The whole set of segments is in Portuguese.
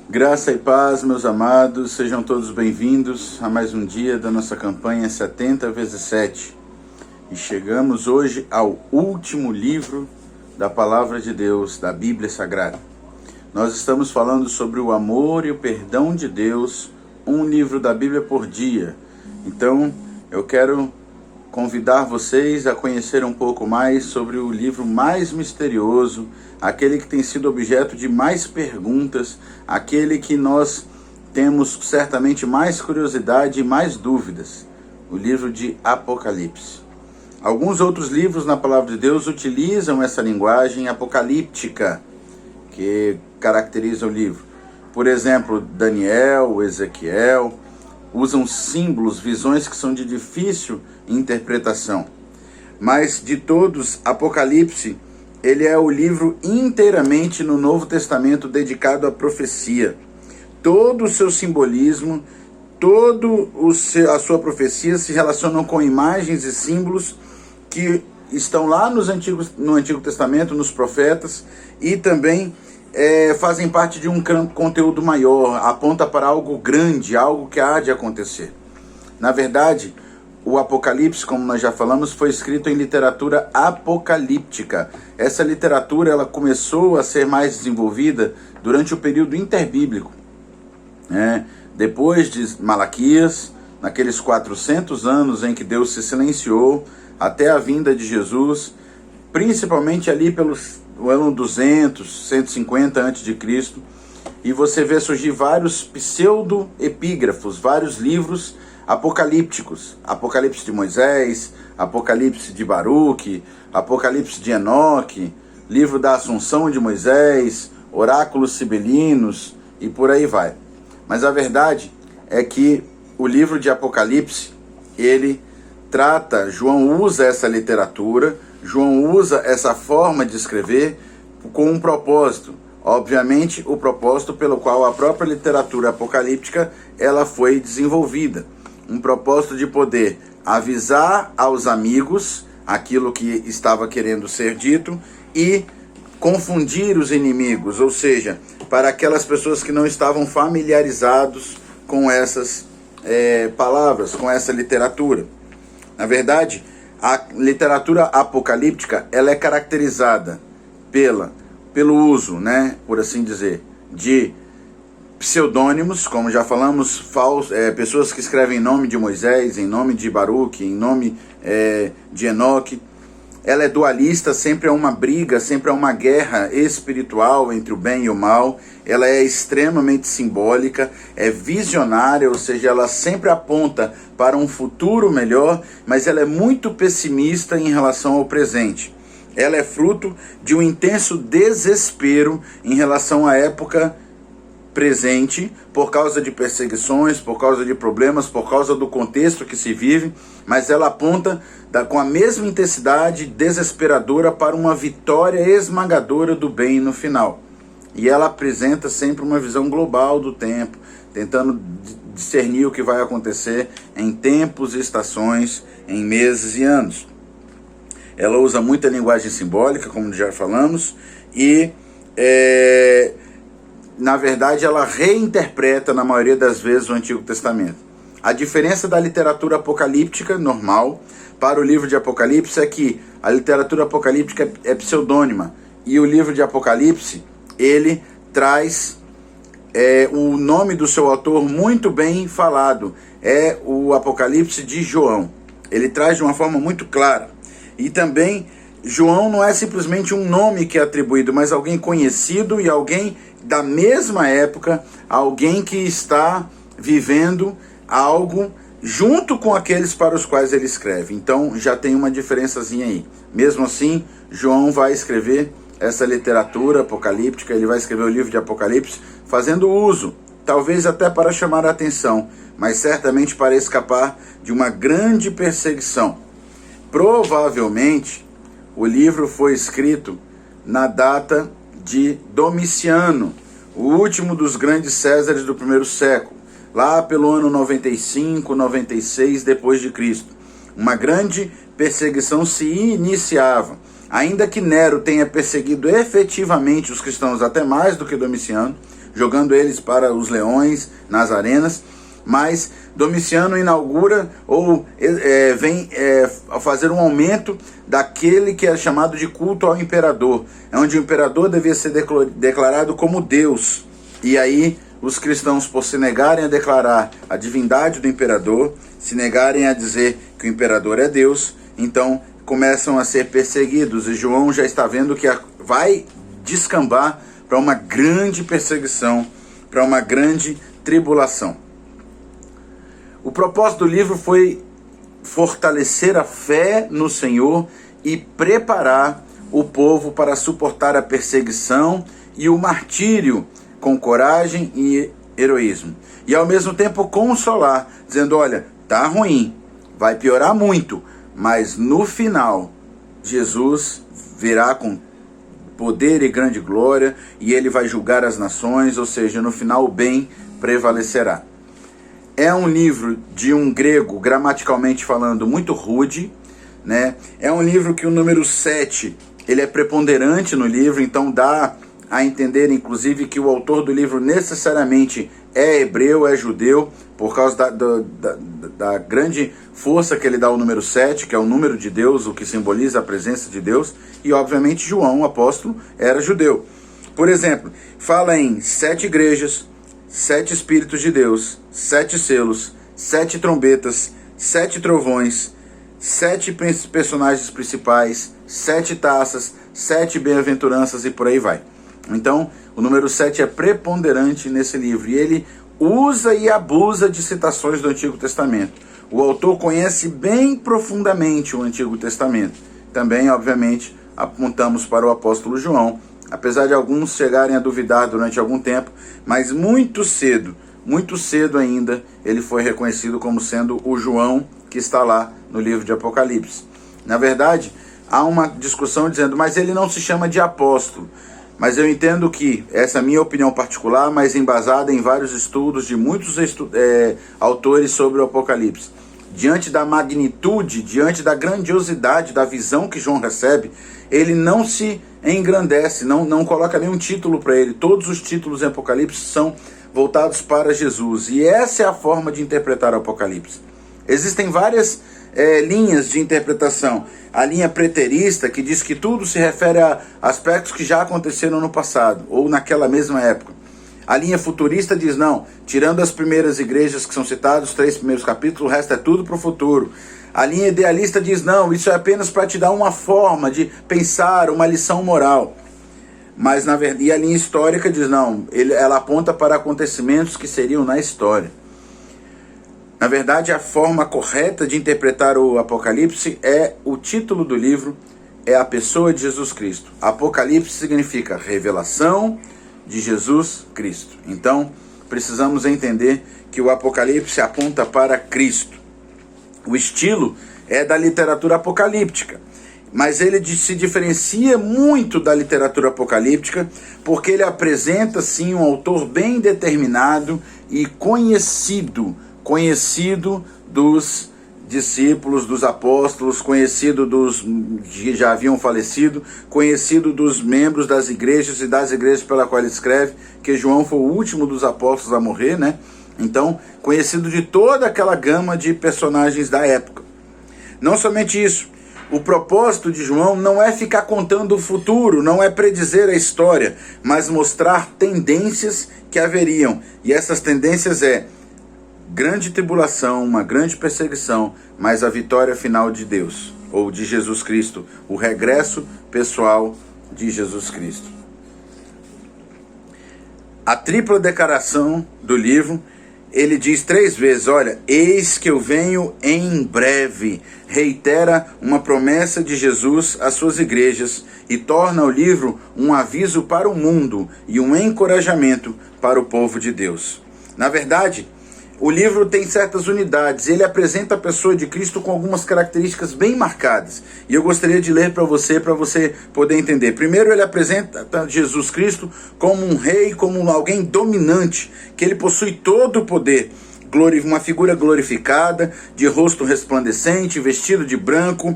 Graça e paz, meus amados, sejam todos bem-vindos a mais um dia da nossa campanha 70 vezes 7. E chegamos hoje ao último livro da Palavra de Deus, da Bíblia Sagrada. Nós estamos falando sobre o amor e o perdão de Deus, um livro da Bíblia por dia. Então, eu quero convidar vocês a conhecer um pouco mais sobre o livro mais misterioso, aquele que tem sido objeto de mais perguntas, aquele que nós temos certamente mais curiosidade e mais dúvidas, o livro de Apocalipse. Alguns outros livros na Palavra de Deus utilizam essa linguagem apocalíptica que caracteriza o livro. Por exemplo, Daniel, Ezequiel, usam símbolos, visões que são de difícil interpretação. Mas de todos, Apocalipse, ele é o livro inteiramente no Novo Testamento dedicado à profecia. Todo o seu simbolismo, a sua profecia se relacionam com imagens e símbolos que estão lá no Antigo Testamento, nos profetas, e também fazem parte de um conteúdo maior, aponta para algo grande, algo que há de acontecer. Na verdade, o Apocalipse, como nós já falamos, foi escrito em literatura apocalíptica. Essa literatura ela começou a ser mais desenvolvida durante o período interbíblico. Depois de Malaquias, naqueles 400 anos em que Deus se silenciou, até a vinda de Jesus, principalmente ali pelos ano 200, 150 a.C., e você vê surgir vários pseudo-epígrafos, vários livros apocalípticos. Apocalipse de Moisés, Apocalipse de Baruque, Apocalipse de Enoque, livro da Assunção de Moisés, oráculos sibelinos e por aí vai. Mas a verdade é que o livro de Apocalipse, ele trata, João usa essa literatura, João usa essa forma de escrever com um propósito. Obviamente, o propósito pelo qual a própria literatura apocalíptica ela foi desenvolvida. Um propósito de poder avisar aos amigos aquilo que estava querendo ser dito e confundir os inimigos, ou seja, para aquelas pessoas que não estavam familiarizados com essas palavras, com essa literatura. Na verdade, a literatura apocalíptica ela é caracterizada pelo uso, por assim dizer, de pseudônimos, como já falamos, pessoas que escrevem em nome de Moisés, em nome de Baruque, em nome de Enoque. Ela é dualista, sempre é uma briga, sempre é uma guerra espiritual entre o bem e o mal. Ela é extremamente simbólica, é visionária, ou seja, ela sempre aponta para um futuro melhor, mas ela é muito pessimista em relação ao presente. Ela é fruto de um intenso desespero em relação à época presente, por causa de perseguições, por causa de problemas, por causa do contexto que se vive, mas ela aponta com a mesma intensidade desesperadora para uma vitória esmagadora do bem no final. E ela apresenta sempre uma visão global do tempo, tentando discernir o que vai acontecer em tempos e estações, em meses e anos. Ela usa muita linguagem simbólica, como já falamos, e na verdade ela reinterpreta na maioria das vezes o Antigo Testamento. A diferença da literatura apocalíptica normal para o livro de Apocalipse é que a literatura apocalíptica é pseudônima e o livro de Apocalipse ele traz o nome do seu autor muito bem falado, é o Apocalipse de João. Ele traz de uma forma muito clara. E também João não é simplesmente um nome que é atribuído, mas alguém conhecido e alguém da mesma época, alguém que está vivendo algo junto com aqueles para os quais ele escreve. Então já tem uma diferençazinha aí. Mesmo assim, João vai escrever essa literatura apocalíptica, ele vai escrever o livro de Apocalipse fazendo uso, talvez até para chamar a atenção, mas certamente para escapar de uma grande perseguição. Provavelmente, o livro foi escrito na data de Domiciano, o último dos grandes Césares do primeiro século, lá pelo ano 95, 96 depois de Cristo. Uma grande perseguição se iniciava. Ainda que Nero tenha perseguido efetivamente os cristãos até mais do que Domiciano, jogando eles para os leões nas arenas. Mas Domiciano inaugura ou vem fazer um aumento daquele que é chamado de culto ao imperador, onde o imperador devia ser declarado como Deus. E aí os cristãos, por se negarem a declarar a divindade do imperador, se negarem a dizer que o imperador é Deus, então começam a ser perseguidos. E João já está vendo que vai descambar para uma grande perseguição, para uma grande tribulação. O propósito do livro foi fortalecer a fé no Senhor e preparar o povo para suportar a perseguição e o martírio com coragem e heroísmo. E ao mesmo tempo consolar, dizendo, olha, tá ruim, vai piorar muito, mas no final Jesus virá com poder e grande glória e ele vai julgar as nações, ou seja, no final o bem prevalecerá. É um livro de um grego, gramaticalmente falando, muito rude, né? É um livro que o número 7, ele é preponderante no livro, então dá a entender, inclusive, que o autor do livro necessariamente é hebreu, é judeu, por causa da grande força que ele dá ao número 7, que é o número de Deus, o que simboliza a presença de Deus, e obviamente João, o apóstolo, era judeu. Por exemplo, fala em 7 igrejas, 7 Espíritos de Deus, 7 selos, 7 trombetas, 7 trovões, 7 personagens principais, 7 taças, 7 bem-aventuranças e por aí vai. Então, o número 7 é preponderante nesse livro e ele usa e abusa de citações do Antigo Testamento. O autor conhece bem profundamente o Antigo Testamento. Também, obviamente, apontamos para o apóstolo João, apesar de alguns chegarem a duvidar durante algum tempo, mas muito cedo ainda, ele foi reconhecido como sendo o João que está lá no livro de Apocalipse. Na verdade, há uma discussão dizendo, mas ele não se chama de apóstolo. Mas eu entendo que, essa é a minha opinião particular, mas embasada em vários estudos de muitos autores sobre o Apocalipse. Diante da magnitude, diante da grandiosidade da visão que João recebe, ele não se engrandece, não coloca nenhum título para ele. Todos os títulos em Apocalipse são voltados para Jesus. E essa é a forma de interpretar o Apocalipse. Existem várias linhas de interpretação. A linha preterista, que diz que tudo se refere a aspectos que já aconteceram no passado, ou naquela mesma época. A linha futurista diz, não, tirando as primeiras igrejas que são citadas, os 3 primeiros capítulos, o resto é tudo para o futuro. A linha idealista diz, não, isso é apenas para te dar uma forma de pensar, uma lição moral. Mas, na verdade, e a linha histórica diz, não, ela aponta para acontecimentos que seriam na história. Na verdade, a forma correta de interpretar o Apocalipse é o título do livro, é a pessoa de Jesus Cristo. Apocalipse significa revelação de Jesus Cristo. Então, precisamos entender que o Apocalipse aponta para Cristo. O estilo é da literatura apocalíptica, mas ele se diferencia muito da literatura apocalíptica porque ele apresenta, sim, um autor bem determinado e conhecido dos discípulos, dos apóstolos, conhecido dos que já haviam falecido, conhecido dos membros das igrejas e das igrejas pela qual ele escreve, que João foi o último dos apóstolos a morrer, né? Então, conhecido de toda aquela gama de personagens da época. Não somente isso, o propósito de João não é ficar contando o futuro, não é predizer a história, mas mostrar tendências que haveriam. E essas tendências grande tribulação, uma grande perseguição, mas a vitória final de Deus, ou de Jesus Cristo, o regresso pessoal de Jesus Cristo. A tripla declaração do livro, ele diz 3 vezes, olha, eis que eu venho em breve, reitera uma promessa de Jesus às suas igrejas e torna o livro um aviso para o mundo e um encorajamento para o povo de Deus. Na verdade, o livro tem certas unidades, ele apresenta a pessoa de Cristo com algumas características bem marcadas. E eu gostaria de ler para você poder entender. Primeiro, ele apresenta Jesus Cristo como um rei, como alguém dominante, que ele possui todo o poder. Uma figura glorificada, de rosto resplandecente, vestido de branco,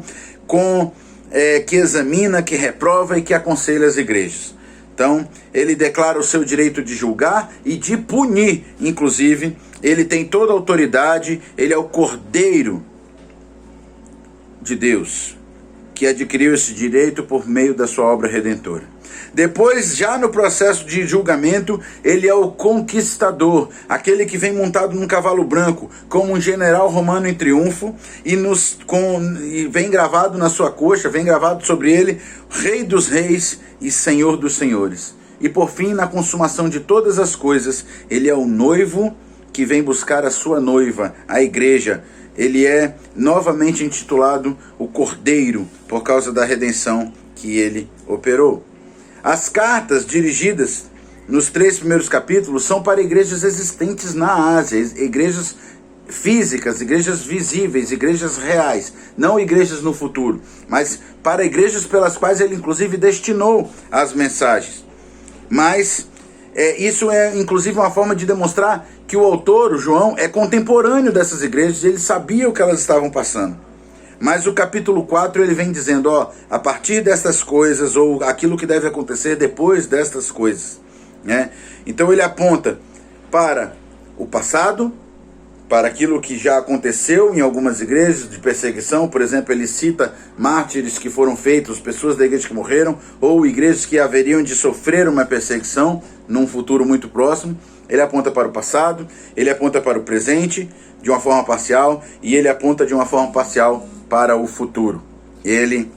que examina, que reprova e que aconselha as igrejas. Então, ele declara o seu direito de julgar e de punir, inclusive. Ele tem toda a autoridade, ele é o Cordeiro de Deus, que adquiriu esse direito por meio da sua obra redentora. Depois, já no processo de julgamento, ele é o conquistador, aquele que vem montado num cavalo branco, como um general romano em triunfo, e vem gravado na sua coxa, vem gravado sobre ele, Rei dos Reis e Senhor dos Senhores. E por fim, na consumação de todas as coisas, ele é o noivo que vem buscar a sua noiva, a igreja. Ele é novamente intitulado o Cordeiro, por causa da redenção que ele operou. As cartas dirigidas nos 3 primeiros capítulos são para igrejas existentes na Ásia, igrejas físicas, igrejas visíveis, igrejas reais, não igrejas no futuro, mas para igrejas pelas quais ele inclusive destinou as mensagens. Mas isso é inclusive uma forma de demonstrar que o autor, o João, é contemporâneo dessas igrejas, ele sabia o que elas estavam passando. Mas o capítulo 4 ele vem dizendo, a partir destas coisas, ou aquilo que deve acontecer depois destas coisas, né? Então ele aponta para o passado, para aquilo que já aconteceu em algumas igrejas de perseguição. Por exemplo, ele cita mártires que foram feitos, pessoas da igreja que morreram, ou igrejas que haveriam de sofrer uma perseguição num futuro muito próximo. Ele aponta para o passado, ele aponta para o presente de uma forma parcial, e ele aponta de uma forma parcial para o futuro. Ele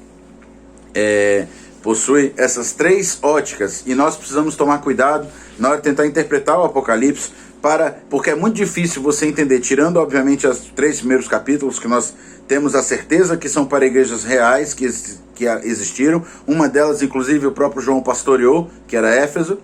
possui essas 3 óticas, e nós precisamos tomar cuidado na hora de tentar interpretar o Apocalipse, porque é muito difícil você entender, tirando obviamente os 3 primeiros capítulos, que nós temos a certeza que são para igrejas reais que existiram, uma delas inclusive o próprio João pastoreou, que era Éfeso,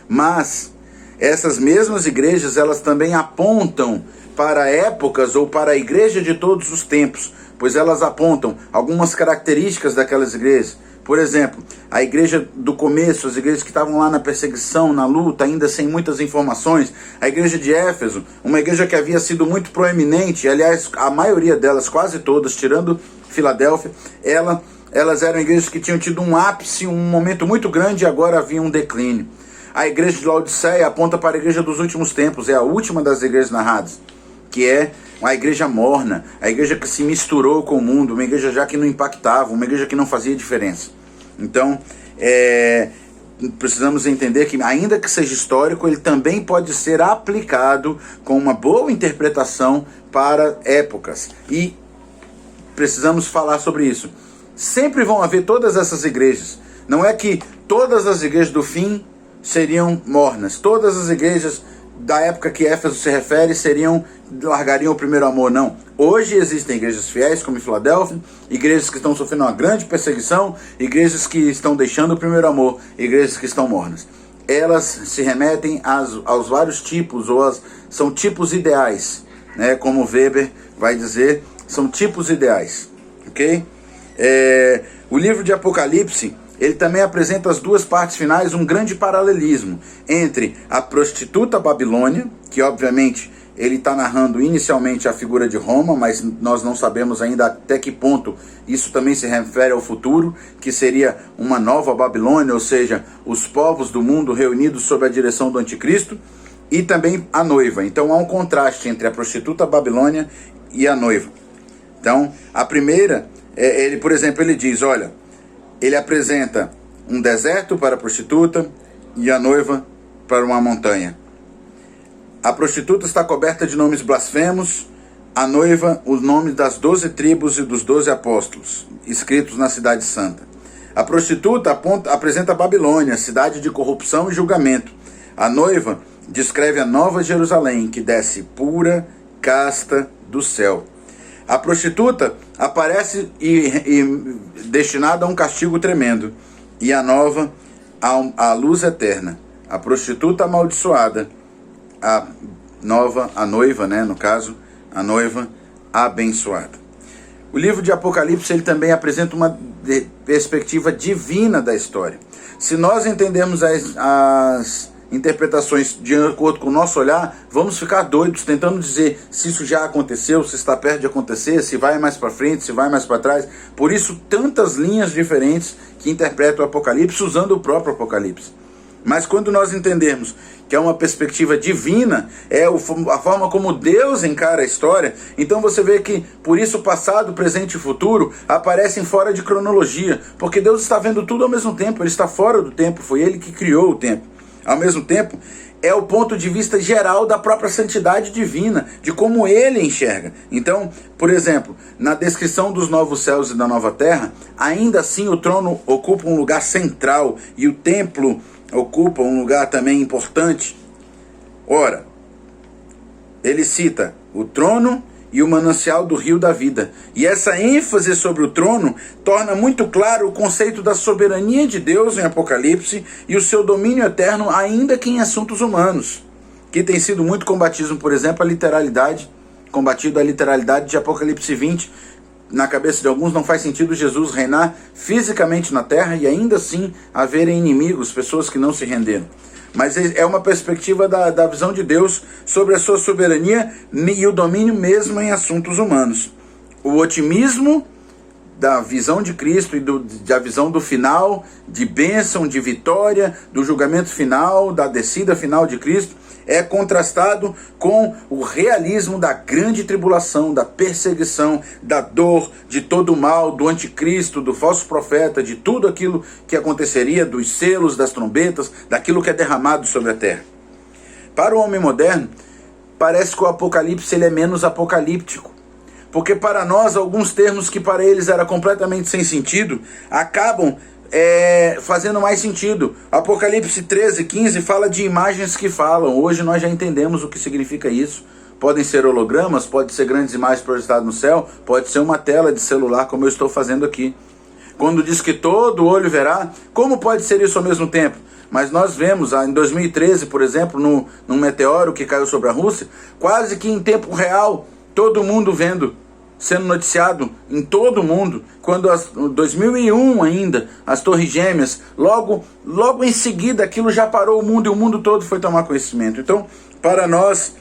mas essas mesmas igrejas, elas também apontam para épocas ou para a igreja de todos os tempos, pois elas apontam algumas características daquelas igrejas. Por exemplo, a igreja do começo, as igrejas que estavam lá na perseguição, na luta, ainda sem muitas informações. A igreja de Éfeso, uma igreja que havia sido muito proeminente, aliás, a maioria delas, quase todas, tirando Filadélfia, elas eram igrejas que tinham tido um ápice, um momento muito grande, e agora havia um declínio. A igreja de Laodiceia aponta para a igreja dos últimos tempos, é a última das igrejas narradas, que é a igreja morna, a igreja que se misturou com o mundo, uma igreja já que não impactava, uma igreja que não fazia diferença. Então, precisamos entender que, ainda que seja histórico, ele também pode ser aplicado com uma boa interpretação para épocas. E precisamos falar sobre isso. Sempre vão haver todas essas igrejas. Não é que todas as igrejas do fim seriam mornas. Todas as igrejas da época que Éfeso se refere largariam o primeiro amor, não. Hoje existem igrejas fiéis, como em Filadélfia, igrejas que estão sofrendo uma grande perseguição, igrejas que estão deixando o primeiro amor, igrejas que estão mornas. Elas se remetem aos vários tipos, são tipos ideais, né? Como Weber vai dizer, são tipos ideais, ok? O livro de Apocalipse, ele também apresenta as 2 partes finais, um grande paralelismo entre a prostituta Babilônia, que obviamente ele está narrando inicialmente a figura de Roma, mas nós não sabemos ainda até que ponto isso também se refere ao futuro, que seria uma nova Babilônia, ou seja, os povos do mundo reunidos sob a direção do anticristo, e também a noiva. Então há um contraste entre a prostituta Babilônia e a noiva. Então, a primeira, por exemplo, ele diz, olha, ele apresenta um deserto para a prostituta e a noiva para uma montanha. A prostituta está coberta de nomes blasfemos, a noiva, os nomes das 12 tribos e dos 12 apóstolos, escritos na cidade santa. A prostituta apresenta a Babilônia, cidade de corrupção e julgamento. A noiva descreve a Nova Jerusalém, que desce pura, casta do céu. A prostituta aparece destinada a um castigo tremendo, e a nova à luz eterna. A prostituta amaldiçoada, a noiva, né, no caso, a noiva abençoada. O livro de Apocalipse ele também apresenta uma perspectiva divina da história. Se nós entendermos as interpretações de acordo com o nosso olhar, vamos ficar doidos tentando dizer se isso já aconteceu, se está perto de acontecer, se vai mais para frente, se vai mais para trás. Por isso, tantas linhas diferentes que interpretam o Apocalipse usando o próprio Apocalipse. Mas quando nós entendermos que é uma perspectiva divina, é a forma como Deus encara a história, então você vê que por isso o passado, presente e futuro aparecem fora de cronologia, porque Deus está vendo tudo ao mesmo tempo, Ele está fora do tempo, foi Ele que criou o tempo. Ao mesmo tempo, é o ponto de vista geral da própria santidade divina, de como Ele enxerga. Então, por exemplo, na descrição dos novos céus e da nova terra, ainda assim o trono ocupa um lugar central e o templo ocupa um lugar também importante. Ora, ele cita o trono e o manancial do rio da vida. E essa ênfase sobre o trono torna muito claro o conceito da soberania de Deus em Apocalipse e o seu domínio eterno, ainda que em assuntos humanos, que tem sido muito combatido, por exemplo, combatido a literalidade de Apocalipse 20. Na cabeça de alguns não faz sentido Jesus reinar fisicamente na terra e ainda assim haverem inimigos, pessoas que não se renderam. Mas é uma perspectiva da visão de Deus sobre a sua soberania e o domínio mesmo em assuntos humanos. O otimismo da visão de Cristo e da visão do final, de bênção, de vitória, do julgamento final, da descida final de Cristo, é contrastado com o realismo da grande tribulação, da perseguição, da dor, de todo o mal, do anticristo, do falso profeta, de tudo aquilo que aconteceria, dos selos, das trombetas, daquilo que é derramado sobre a terra. Para o homem moderno, parece que o Apocalipse ele é menos apocalíptico, porque para nós, alguns termos que para eles era completamente sem sentido, acabam fazendo mais sentido. Apocalipse 13:15 fala de imagens que falam. Hoje nós já entendemos o que significa isso. Podem ser hologramas, pode ser grandes imagens projetadas no céu, pode ser uma tela de celular, como eu estou fazendo aqui. Quando diz que todo olho verá, como pode ser isso ao mesmo tempo? Mas nós vemos, em 2013, por exemplo, num meteoro que caiu sobre a Rússia, quase que em tempo real, todo mundo vendo, sendo noticiado em todo o mundo, quando em 2001 ainda, as Torres Gêmeas, logo em seguida aquilo já parou o mundo e o mundo todo foi tomar conhecimento. Então, para nós,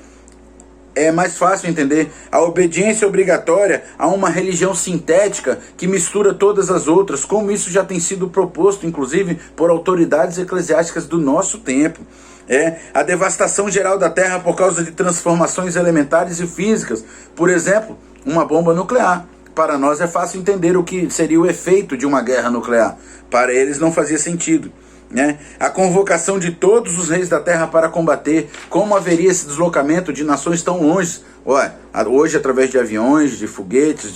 é mais fácil entender a obediência obrigatória a uma religião sintética que mistura todas as outras, como isso já tem sido proposto, inclusive, por autoridades eclesiásticas do nosso tempo. A devastação geral da Terra por causa de transformações elementares e físicas. Por exemplo, uma bomba nuclear. Para nós é fácil entender o que seria o efeito de uma guerra nuclear. Para eles não fazia sentido. A convocação de todos os reis da terra para combater, como haveria esse deslocamento de nações tão longe? Hoje, através de aviões, de foguetes,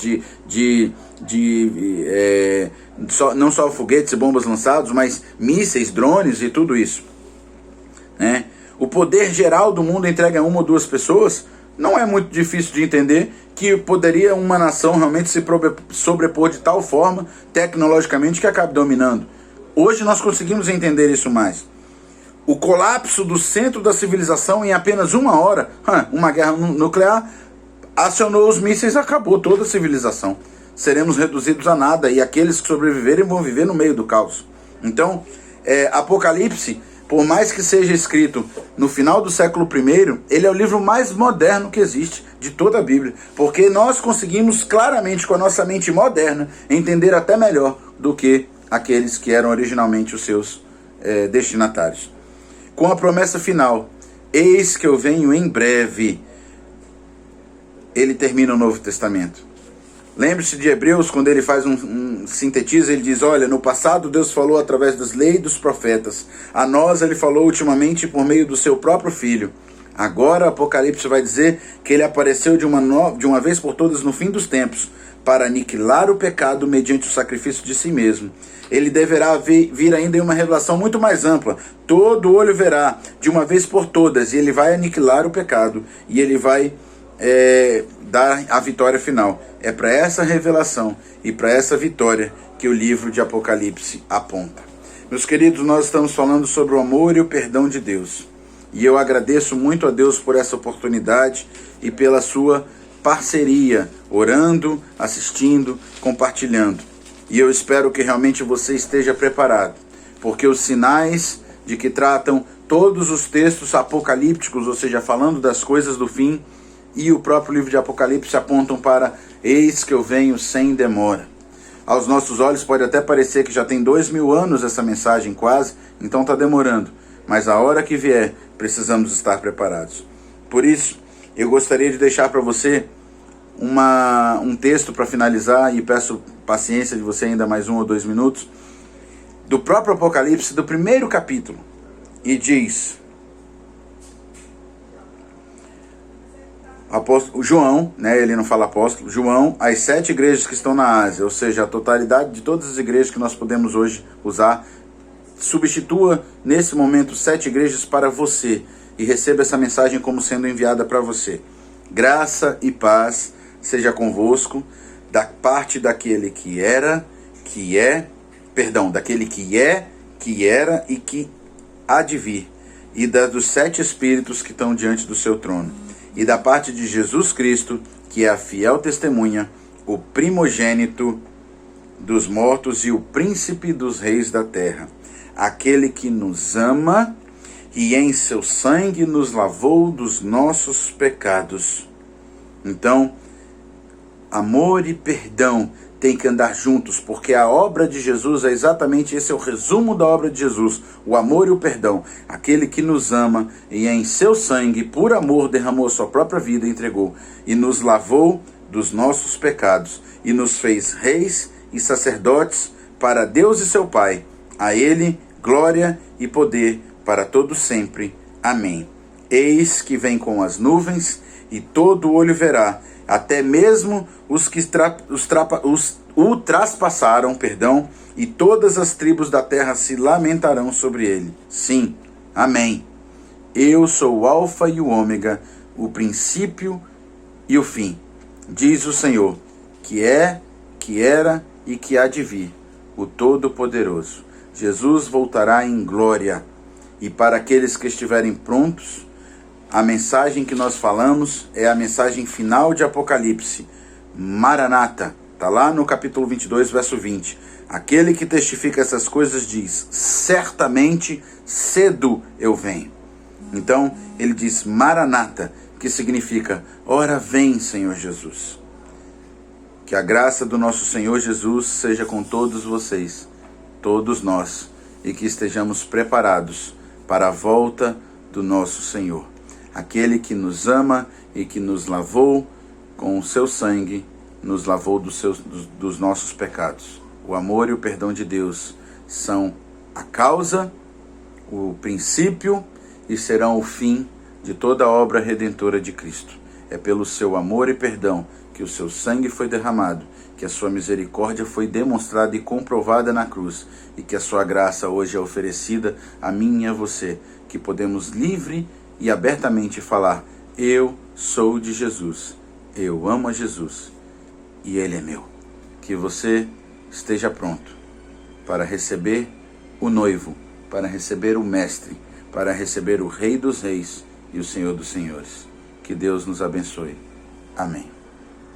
não só foguetes e bombas lançados, mas mísseis, drones e tudo isso. O poder geral do mundo entregue a uma ou duas pessoas. Não é muito difícil de entender que poderia uma nação realmente se sobrepor de tal forma, tecnologicamente, que acabe dominando. Hoje nós conseguimos entender isso mais. O colapso do centro da civilização em apenas uma hora, uma guerra nuclear, acionou os mísseis e acabou toda a civilização. Seremos reduzidos a nada e aqueles que sobreviverem vão viver no meio do caos. Então, Apocalipse, por mais que seja escrito no final do século I, ele é o livro mais moderno que existe de toda a Bíblia, porque nós conseguimos claramente, com a nossa mente moderna, entender até melhor do que aqueles que eram originalmente os seus destinatários. Com a promessa final, eis que eu venho em breve, ele termina o Novo Testamento. Lembre-se de Hebreus, quando ele faz sintetiza, ele diz, olha, no passado Deus falou através das leis e dos profetas. A nós ele falou ultimamente por meio do seu próprio Filho. Agora Apocalipse vai dizer que ele apareceu de uma vez por todas no fim dos tempos, para aniquilar o pecado mediante o sacrifício de si mesmo. Ele deverá vir ainda em uma revelação muito mais ampla. Todo olho verá de uma vez por todas, e ele vai aniquilar o pecado, e ele vai dar a vitória final. É para essa revelação e para essa vitória que o livro de Apocalipse aponta. Meus queridos, nós estamos falando sobre o amor e o perdão de Deus. E eu agradeço muito a Deus por essa oportunidade e pela sua parceria, orando, assistindo, compartilhando. E eu espero que realmente você esteja preparado, porque os sinais de que tratam todos os textos apocalípticos, ou seja, falando das coisas do fim, e o próprio livro de Apocalipse apontam para eis que eu venho sem demora. Aos nossos olhos pode até parecer que já tem 2000 anos essa mensagem quase, então está demorando. mas a hora que vier, precisamos estar preparados. Por isso, eu gostaria de deixar para você um texto para finalizar, e peço paciência de você ainda mais 1 ou 2 minutos, do próprio Apocalipse, do primeiro capítulo, e diz: apóstolo João, né, ele não fala apóstolo, João, as 7 igrejas que estão na Ásia, ou seja, a totalidade de todas as igrejas que nós podemos hoje usar, substitua nesse momento 7 igrejas para você, e receba essa mensagem como sendo enviada para você. Graça e paz seja convosco, da parte daquele que era, daquele que é, que era e que há de vir, e dos 7 Espíritos que estão diante do seu trono, e da parte de Jesus Cristo, que é a fiel testemunha, o primogênito dos mortos e o príncipe dos reis da terra, aquele que nos ama e em seu sangue nos lavou dos nossos pecados. Então, amor e perdão têm que andar juntos, porque a obra de Jesus é exatamente esse, é o resumo da obra de Jesus, o amor e o perdão. Aquele que nos ama e em seu sangue, por amor, derramou a sua própria vida e entregou, e nos lavou dos nossos pecados, e nos fez reis e sacerdotes para Deus e seu Pai. A Ele glória e poder para todo sempre. Amém. Eis que vem com as nuvens, e todo olho verá, até mesmo os que o traspassaram, e todas as tribos da terra se lamentarão sobre ele. Sim, amém. Eu sou o Alfa e o Ômega, o princípio e o fim, diz o Senhor, que é, que era e que há de vir, o Todo-Poderoso. Jesus voltará em glória, e para aqueles que estiverem prontos, a mensagem que nós falamos é a mensagem final de Apocalipse. Maranata, está lá no capítulo 22, verso 20. Aquele que testifica essas coisas diz: certamente cedo eu venho. Então, ele diz Maranata, que significa: ora vem, Senhor Jesus. Que a graça do nosso Senhor Jesus seja com todos vocês, todos nós, e que estejamos preparados para a volta do nosso Senhor. Aquele que nos ama e que nos lavou com o seu sangue, nos lavou dos nossos pecados. O amor e o perdão de Deus são a causa, o princípio e serão o fim de toda a obra redentora de Cristo. É pelo seu amor e perdão que o seu sangue foi derramado, que a sua misericórdia foi demonstrada e comprovada na cruz, e que a sua graça hoje é oferecida a mim e a você, que podemos livre e abertamente falar: eu sou de Jesus, eu amo a Jesus e Ele é meu. Que você esteja pronto para receber o noivo, para receber o mestre, para receber o Rei dos Reis e o Senhor dos Senhores. Que Deus nos abençoe. Amém.